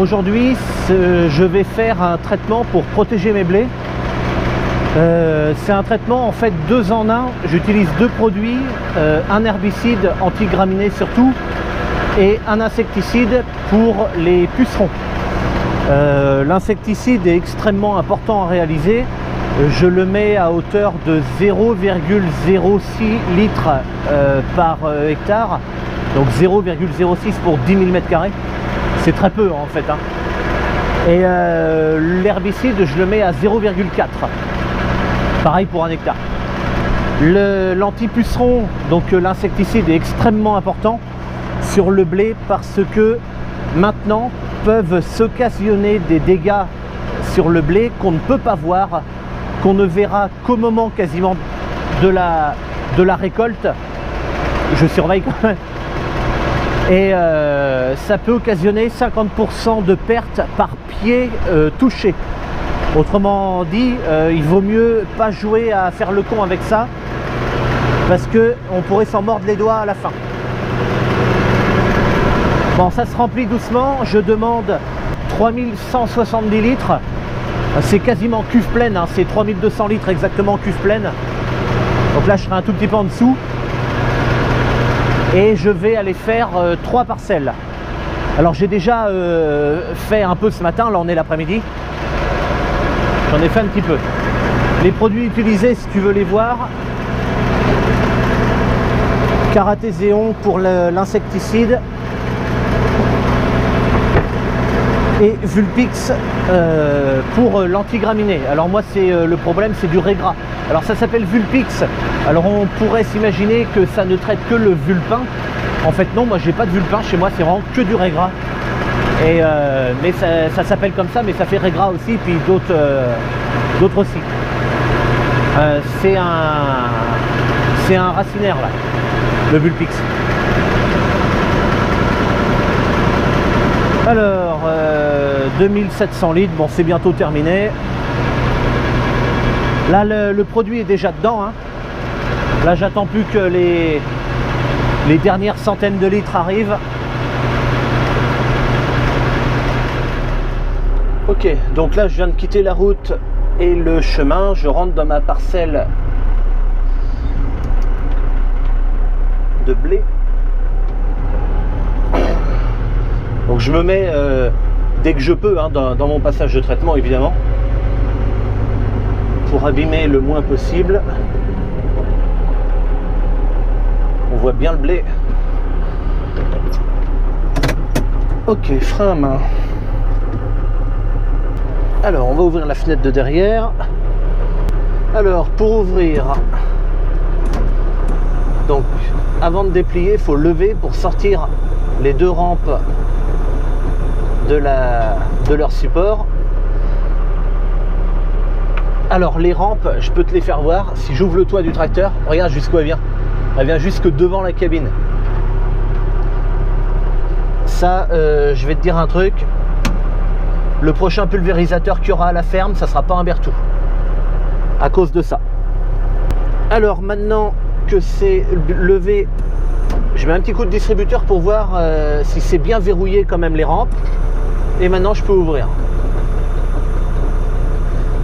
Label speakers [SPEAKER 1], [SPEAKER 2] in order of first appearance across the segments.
[SPEAKER 1] aujourd'hui, je vais faire un traitement pour protéger mes blés. C'est un traitement en fait 2 en 1. J'utilise 2 produits, un herbicide anti-graminé surtout et un insecticide pour les pucerons. L'insecticide est extrêmement important à réaliser. Je le mets à hauteur de 0,06 litres par hectare, donc 0,06 pour 10 000 m². C'est très peu en fait, hein. Et l'herbicide, je le mets à 0,4, pareil pour 1 hectare. L'anti-puceron, donc l'insecticide, est extrêmement important sur le blé parce que maintenant peuvent s'occasionner des dégâts sur le blé qu'on ne peut pas voir, qu'on ne verra qu'au moment quasiment de la récolte. Je surveille quand même. Et ça peut occasionner 50% de pertes par pied touché. Autrement dit, il vaut mieux pas jouer à faire le con avec ça parce qu'on pourrait s'en mordre les doigts à la fin. Bon, ça se remplit doucement. Je demande 3170 litres. C'est quasiment cuve pleine, hein. C'est 3200 litres exactement cuve pleine. Donc là, je serai un tout petit peu en dessous. Et je vais aller faire 3 parcelles. Alors j'ai déjà fait un peu ce matin, là on est l'après-midi. J'en ai fait un petit peu. Les produits utilisés, si tu veux les voir: Caratéséon pour l'insecticide et Vulpix pour l'antigraminé. Alors moi, c'est le problème, c'est du régras. Alors ça s'appelle Vulpix. Alors on pourrait s'imaginer que ça ne traite que le vulpin. En fait non, moi j'ai pas de vulpin chez moi, c'est vraiment que du régras. Et mais ça s'appelle comme ça, mais ça fait régras aussi, puis d'autres aussi. C'est un racinaire là, le Vulpix. Alors 2700 litres, bon c'est bientôt terminé. Là le produit est déjà dedans, hein. Là j'attends plus que les dernières centaines de litres arrivent. Ok, donc là je viens de quitter la route et le chemin, je rentre dans ma parcelle de blé. Donc je me mets dès que je peux, hein, dans mon passage de traitement évidemment, pour abîmer le moins possible. On voit bien le blé. Ok, frein à main. Alors on va ouvrir la fenêtre de derrière. Alors pour ouvrir, donc avant de déplier, il faut lever pour sortir les 2 rampes de leur support. Alors les rampes, je peux te les faire voir. Si j'ouvre le toit du tracteur, regarde jusqu'où elle vient. Elle vient jusque devant la cabine. Ça, je vais te dire un truc. Le prochain pulvérisateur qu'il y aura à la ferme, ça sera pas un Berthoud. À cause de ça. Alors maintenant que c'est levé, je mets un petit coup de distributeur pour voir si c'est bien verrouillé quand même les rampes. Et maintenant je peux ouvrir.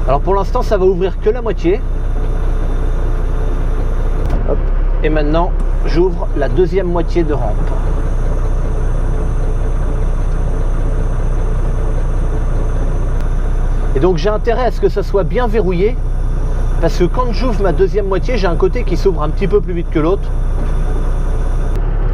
[SPEAKER 1] Alors pour l'instant ça va ouvrir que la moitié. Hop. Et maintenant j'ouvre la deuxième moitié de rampe. Et donc j'ai intérêt à ce que ça soit bien verrouillé, parce que quand j'ouvre ma deuxième moitié, j'ai un côté qui s'ouvre un petit peu plus vite que l'autre.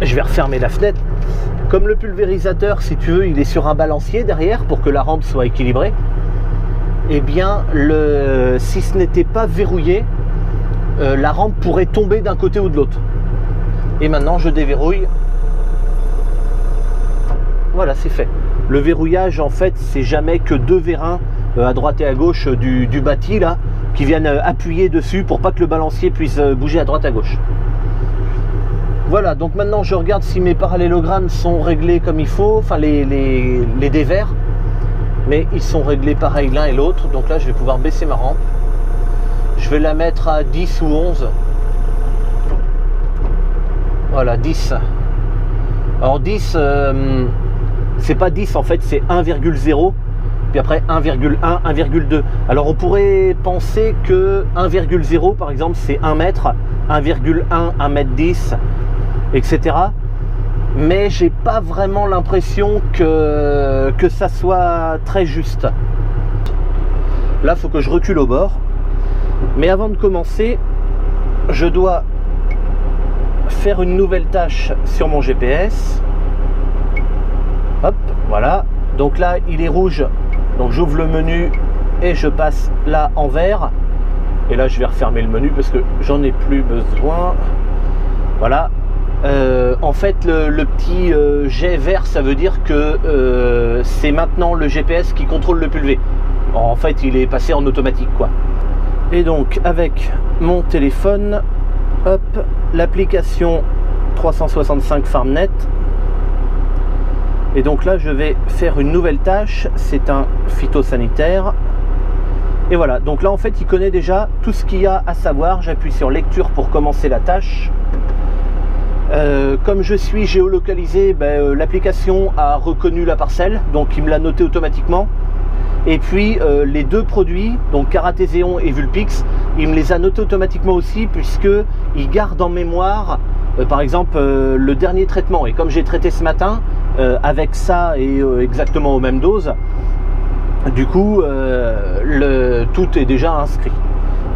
[SPEAKER 1] Je vais refermer la fenêtre. Comme le pulvérisateur, si tu veux, il est sur un balancier derrière pour que la rampe soit équilibrée. Eh bien, si ce n'était pas verrouillé, la rampe pourrait tomber d'un côté ou de l'autre. Et maintenant, je déverrouille. Voilà, c'est fait. Le verrouillage, en fait, c'est jamais que 2 vérins à droite et à gauche du bâti là, qui viennent appuyer dessus pour pas que le balancier puisse bouger à droite à gauche. Voilà, donc maintenant je regarde si mes parallélogrammes sont réglés comme il faut, enfin les dévers, mais ils sont réglés pareil l'un et l'autre. Donc là je vais pouvoir baisser ma rampe. Je vais la mettre à 10 ou 11. Voilà, 10. Alors 10, c'est pas 10 en fait, c'est 1,0, puis après 1,1, 1,2. Alors on pourrait penser que 1,0 par exemple c'est 1 mètre, 1,1, 1 mètre 10, etc. Mais j'ai pas vraiment l'impression que ça soit très juste. Là, il faut que je recule au bord. Mais avant de commencer, je dois faire une nouvelle tâche sur mon GPS. Hop, voilà. Donc là, il est rouge. Donc j'ouvre le menu et je passe là en vert. Et là, je vais refermer le menu parce que j'en ai plus besoin. Voilà. En fait, le petit jet vert, ça veut dire que c'est maintenant le GPS qui contrôle le pulvé. En fait, il est passé en automatique, quoi. Et donc, avec mon téléphone, hop, l'application 365 FarmNet. Et donc là, je vais faire une nouvelle tâche. C'est un phytosanitaire. Et voilà. Donc là, en fait, il connaît déjà tout ce qu'il y a à savoir. J'appuie sur lecture pour commencer la tâche. Comme je suis géolocalisé, l'application a reconnu la parcelle, donc il me l'a noté automatiquement. Et puis les deux produits, donc Caratéséon et Vulpix, il me les a notés automatiquement aussi, puisqu'il garde en mémoire, par exemple, le dernier traitement. Et comme j'ai traité ce matin, avec ça et exactement aux mêmes doses, du coup, tout est déjà inscrit.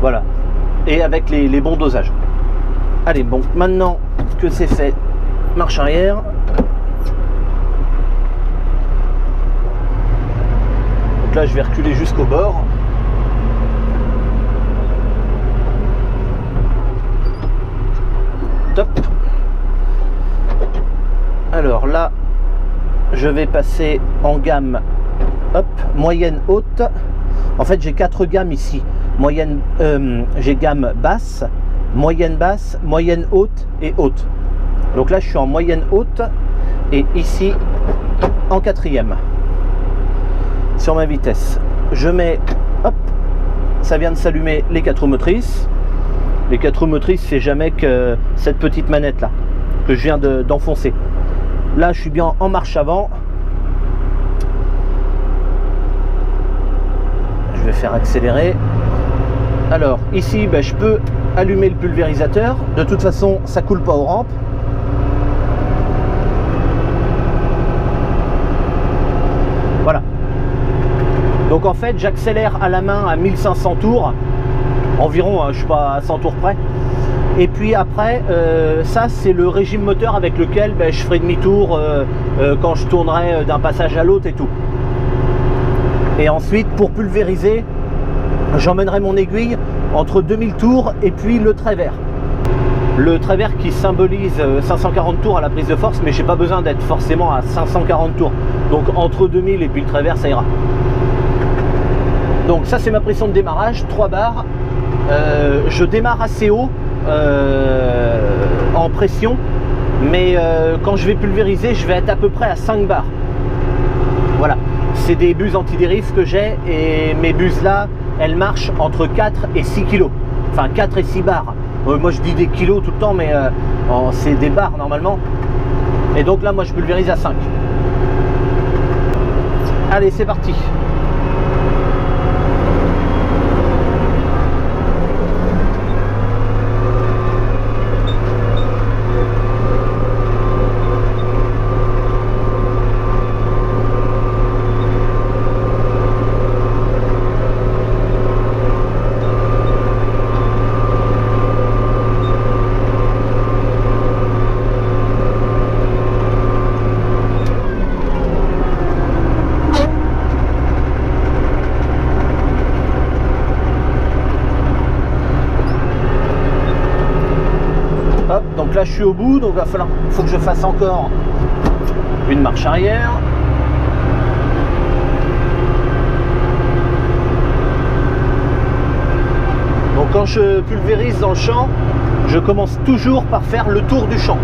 [SPEAKER 1] Voilà. Et avec les bons dosages. Allez, bon, maintenant que c'est fait, marche arrière. Donc là, je vais reculer jusqu'au bord. Top. Alors là, je vais passer en gamme, hop, moyenne haute. En fait, j'ai 4 gammes ici. Moyenne, j'ai gamme basse, moyenne haute et haute. Donc là, je suis en moyenne haute et ici en 4e sur ma vitesse. Je mets, hop, ça vient de s'allumer les 4 roues motrices. Les 4 roues motrices, c'est jamais que cette petite manette là que je viens d'enfoncer. Là, je suis bien en marche avant. Je vais faire accélérer. Alors ici, je peux allumer le pulvérisateur. De toute façon, ça coule pas aux rampes. Voilà. Donc en fait, j'accélère à la main à 1500 tours. Environ, je suis pas à 100 tours près. Et puis après, ça c'est le régime moteur avec lequel je ferai demi-tour quand je tournerai d'un passage à l'autre et tout. Et ensuite, pour pulvériser, j'emmènerai mon aiguille entre 2000 tours et puis le trait vert. Le trait vert qui symbolise 540 tours à la prise de force, mais j'ai pas besoin d'être forcément à 540 tours. Donc entre 2000 et puis le trait vert, ça ira. Donc ça c'est ma pression de démarrage, 3 bars. Je démarre assez haut en pression, mais quand je vais pulvériser, je vais être à peu près à 5 bars. Voilà, c'est des buses anti-dérive que j'ai, et mes buses là, elles marchent entre 4 et 6 kg. Enfin 4 et 6 bars. Moi je dis des kilos tout le temps, mais c'est des bars normalement. Et donc là, moi je pulvérise à 5. Allez, c'est parti. Donc là je suis au bout, donc il faut que je fasse encore une marche arrière. Donc quand je pulvérise dans le champ, je commence toujours par faire le tour du champ.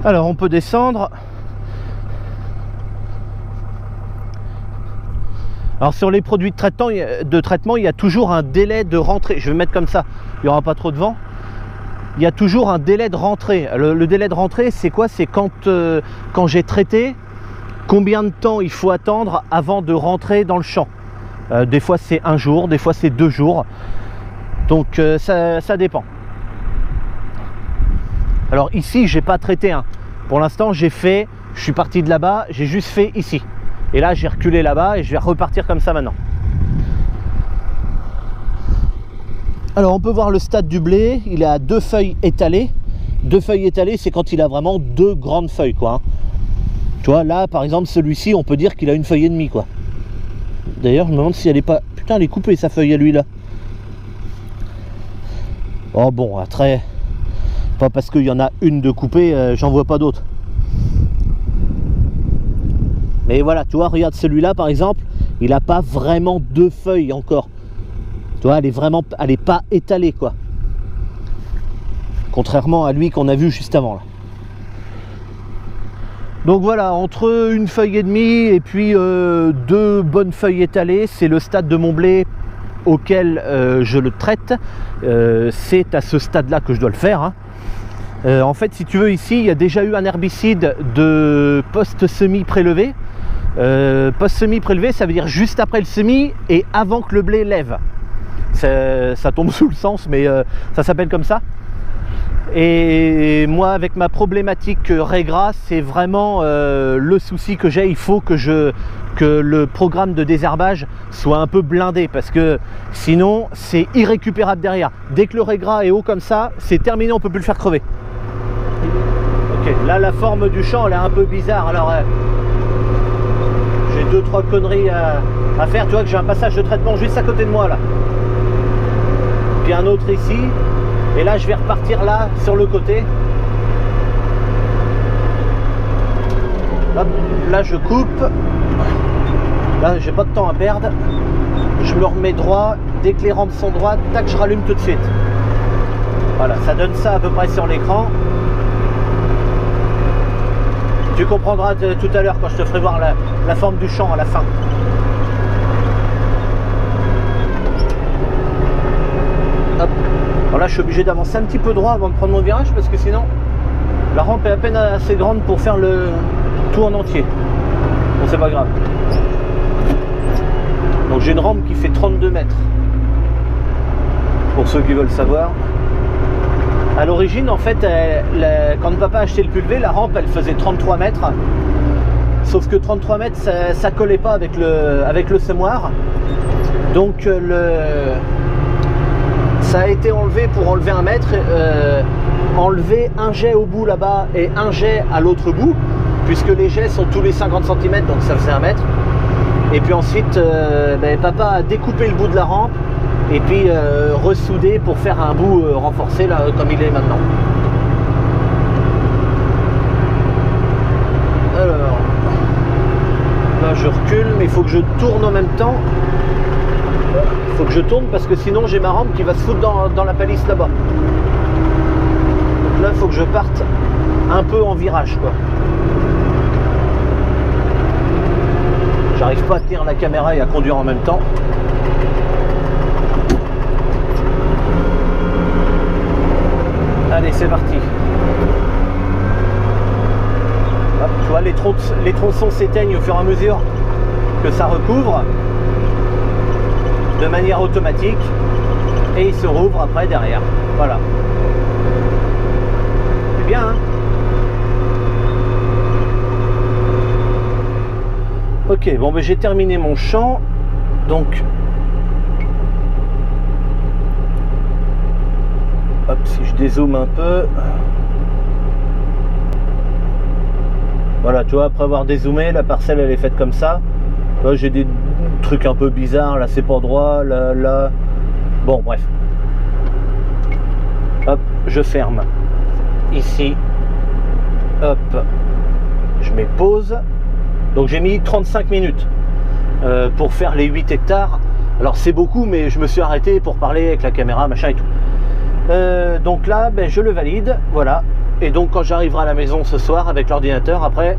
[SPEAKER 1] Alors on peut descendre. Alors sur les produits de traitement, il y a toujours un délai de rentrée. Je vais mettre comme ça, il n'y aura pas trop de vent. il y a toujours un délai de rentrée. Le délai de rentrée, c'est quoi? C'est quand j'ai traité, combien de temps il faut attendre avant de rentrer dans le champ. Des fois c'est 1 jour, des fois c'est 2 jours. Donc ça dépend. Alors ici, j'ai pas traité. Hein. Pour l'instant, je suis parti de là-bas, j'ai juste fait ici. Et là, j'ai reculé là-bas et je vais repartir comme ça maintenant. Alors, on peut voir le stade du blé. Il est à 2 feuilles étalées. 2 feuilles étalées, c'est quand il a vraiment 2 grandes feuilles, quoi. Tu vois, là, par exemple, celui-ci, on peut dire qu'il a 1 feuille et demie, quoi. D'ailleurs, je me demande si elle est pas... Putain, elle est coupée, sa feuille à lui, là. Oh, bon, après... Pas parce qu'il y en a une de coupée, j'en vois pas d'autres. Mais voilà, tu vois, regarde celui-là par exemple, il n'a pas vraiment 2 feuilles encore. Tu vois, elle est pas étalée quoi. Contrairement à lui qu'on a vu juste avant là. Donc voilà, entre 1 feuille et demie et puis 2 bonnes feuilles étalées, c'est le stade de mon blé auquel je le traite. C'est à ce stade-là que je dois le faire. Hein. En fait, si tu veux, ici, il y a déjà eu un herbicide de post-semis prélevé. Post-semis prélevé, ça veut dire juste après le semis et avant que le blé lève. Ça tombe sous le sens, mais ça s'appelle comme ça. Et moi, avec ma problématique raies-gras, c'est vraiment le souci que j'ai. Il faut que le programme de désherbage soit un peu blindé parce que sinon, c'est irrécupérable derrière. Dès que le raie-gras est haut comme ça, c'est terminé, on ne peut plus le faire crever. Ok, là la forme du champ elle est un peu bizarre, alors j'ai 2-3 conneries à faire. Tu vois que j'ai un passage de traitement juste à côté de moi là, puis un autre ici, et là je vais repartir là sur le côté. Hop, là je coupe, là j'ai pas de temps à perdre, je me remets droit, dès que les rampes sont droites, tac, je rallume tout de suite. Voilà, ça donne ça à peu près sur l'écran. Tu comprendras tout à l'heure quand je te ferai voir la forme du champ à la fin. Hop. Alors là, je suis obligé d'avancer un petit peu droit avant de prendre mon virage parce que sinon, la rampe est à peine assez grande pour faire le tout en entier. Bon, c'est pas grave. Donc j'ai une rampe qui fait 32 mètres. Pour ceux qui veulent savoir. À l'origine, en fait, quand papa a acheté le pulvé, la rampe, elle faisait 33 mètres. Sauf que 33 mètres, ça collait pas avec le semoir. Donc, ça a été enlevé pour enlever 1 mètre, enlever un jet au bout là-bas et un jet à l'autre bout, puisque les jets sont tous les 50 cm, donc ça faisait 1 mètre. Et puis ensuite, papa a découpé le bout de la rampe et puis ressoudé pour faire un bout renforcé là comme il est maintenant. Alors là je recule, mais il faut que je tourne en même temps. Il faut que je tourne parce que sinon j'ai ma rampe qui va se foutre dans la palisse là-bas. Donc là il faut que je parte un peu en virage quoi. J'arrive pas à tenir la caméra et à conduire en même temps. Allez, c'est parti. Hop, tu vois, les tronçons s'éteignent au fur et à mesure que ça recouvre de manière automatique et ils se rouvrent après derrière. Voilà. C'est bien, hein? Ok, bon, j'ai terminé mon champ. Donc, hop, si je dézoome un peu, voilà, tu vois, après avoir dézoomé, la parcelle elle est faite comme ça. J'ai des trucs un peu bizarres, là c'est pas droit, là, bon bref. Hop, je ferme ici, hop, je mets pause. Donc j'ai mis 35 minutes pour faire les 8 hectares. Alors c'est beaucoup, mais je me suis arrêté pour parler avec la caméra, machin et tout. Donc là, je le valide, voilà. Et donc quand j'arriverai à la maison ce soir avec l'ordinateur, après,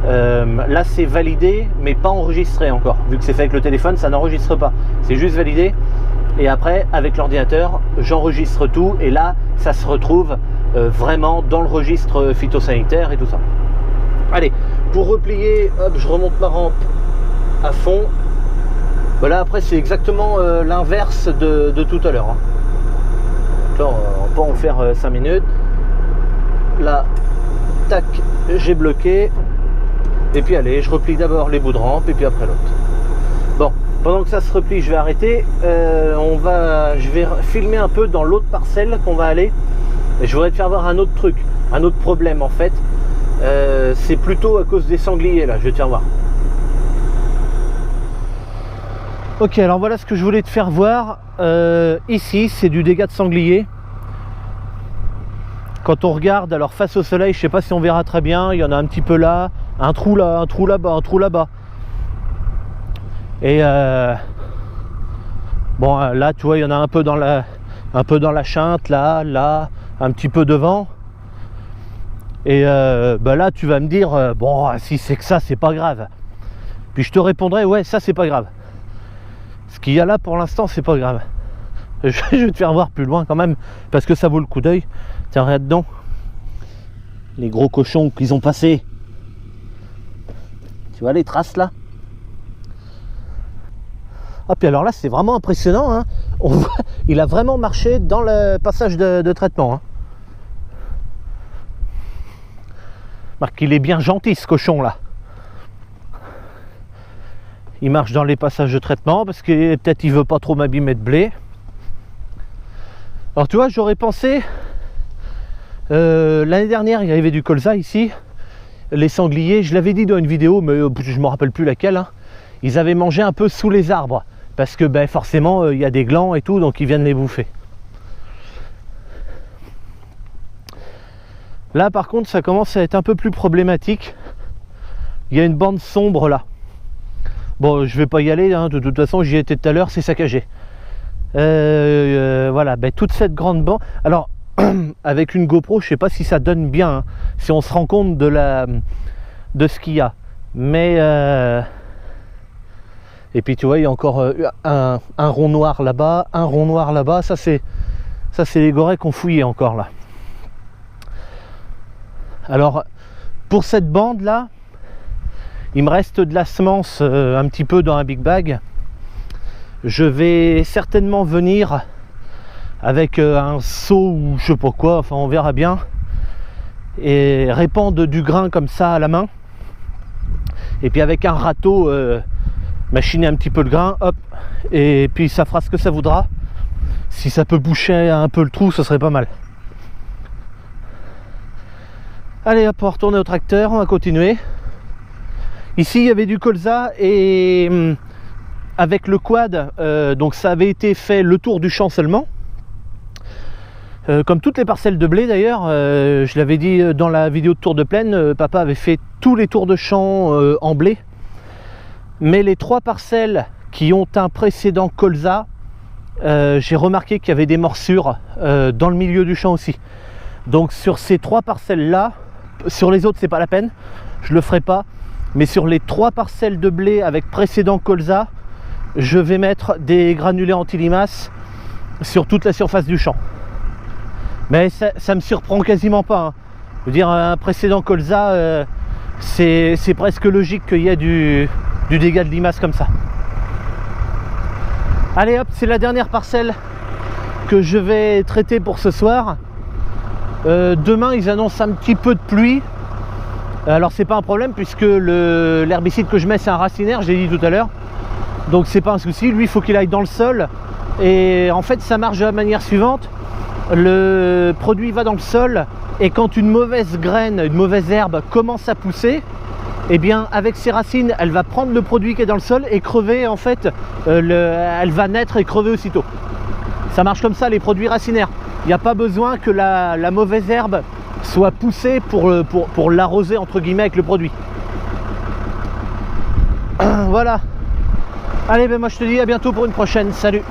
[SPEAKER 1] là c'est validé, mais pas enregistré encore. Vu que c'est fait avec le téléphone, ça n'enregistre pas. C'est juste validé. et après avec l'ordinateur j'enregistre tout et là ça se retrouve vraiment dans le registre phytosanitaire et tout ça. Allez, pour replier, hop, je remonte ma rampe à fond. Voilà, après c'est exactement l'inverse de tout à l'heure, hein. Là on peut en faire 5 minutes. Là, tac, j'ai bloqué. Et puis allez, je replie d'abord les bouts de rampe et puis après l'autre. Bon, pendant que ça se replie, je vais arrêter. Je vais filmer un peu dans l'autre parcelle qu'on va aller. Et je voudrais te faire voir un autre truc, un autre problème en fait. C'est plutôt à cause des sangliers là, je vais te faire voir. Ok, alors voilà ce que je voulais te faire voir. Ici, c'est du dégât de sanglier. Quand on regarde, alors face au soleil, je sais pas si on verra très bien, il y en a un petit peu là, un trou là, un trou là-bas, un trou là-bas. Et bon, là, tu vois, il y en a un peu dans la chinte, là, un petit peu devant. Et bah là, tu vas me dire, bon, si c'est que ça, c'est pas grave. Puis je te répondrai, ouais, ça, c'est pas grave. Ce qu'il y a là, pour l'instant, c'est pas grave. Je vais te faire voir plus loin quand même, parce que ça vaut le coup d'œil. Tiens, regarde dedans. Les gros cochons qu'ils ont passés. Tu vois les traces là? Ah, puis alors là, c'est vraiment impressionnant, hein. On voit, il a vraiment marché dans le passage de traitement, hein. Marc, il est bien gentil ce cochon là. Il marche dans les passages de traitement parce que peut-être il veut pas trop m'abîmer de blé. Alors tu vois, j'aurais pensé l'année dernière, il y avait du colza ici, les sangliers, je l'avais dit dans une vidéo, mais je ne me rappelle plus laquelle, hein. Ils avaient mangé un peu sous les arbres parce que ben, forcément il y a des glands et tout, donc ils viennent les bouffer. Là par contre, ça commence à être un peu plus problématique. Il y a une bande sombre là. Bon, je vais pas y aller, hein. De toute façon j'y étais tout à l'heure, c'est saccagé. Voilà, ben, toute cette grande bande. Alors avec une GoPro, je sais pas si ça donne bien, hein, si on se rend compte de ce qu'il y a. Mais et puis tu vois, il y a encore un rond noir là-bas, un rond noir là-bas. Ça c'est les gorets qu'on fouillait encore là. Alors pour cette bande là, il me reste de la semence un petit peu dans un big bag. Je vais certainement venir avec un seau ou je sais pas quoi, enfin on verra bien, et répandre du grain comme ça à la main, et puis avec un râteau machiner un petit peu le grain, hop, et puis ça fera ce que ça voudra. Si ça peut boucher un peu le trou, ce serait pas mal. Allez hop, on va retourner au tracteur, on va continuer. Ici il y avait du colza et avec le quad, donc ça avait été fait le tour du champ seulement. Comme toutes les parcelles de blé d'ailleurs, je l'avais dit dans la vidéo de tour de plaine, papa avait fait tous les tours de champ en blé. Mais les 3 parcelles qui ont un précédent colza, j'ai remarqué qu'il y avait des morsures dans le milieu du champ aussi. Donc sur ces 3 parcelles là, sur les autres c'est pas la peine, je le ferai pas. Mais sur les 3 parcelles de blé avec précédent colza, je vais mettre des granulés anti-limaces sur toute la surface du champ. Mais ça me surprend quasiment pas, hein. Je veux dire, un précédent colza, c'est presque logique qu'il y ait du dégât de limaces comme ça. Allez hop, c'est la dernière parcelle que je vais traiter pour ce soir. Demain ils annoncent un petit peu de pluie. Alors c'est pas un problème puisque l'herbicide que je mets c'est un racinaire, j'ai dit tout à l'heure. Donc c'est pas un souci, lui il faut qu'il aille dans le sol. Et en fait ça marche de la manière suivante. Le produit va dans le sol et quand une mauvaise graine, une mauvaise herbe commence à pousser, et bien avec ses racines elle va prendre le produit qui est dans le sol et crever en fait, elle va naître et crever aussitôt. Ça marche comme ça les produits racinaires. Il n'y a pas besoin que la mauvaise herbe soit poussée pour l'arroser entre guillemets avec le produit. Voilà. Allez, ben moi je te dis à bientôt pour une prochaine. Salut.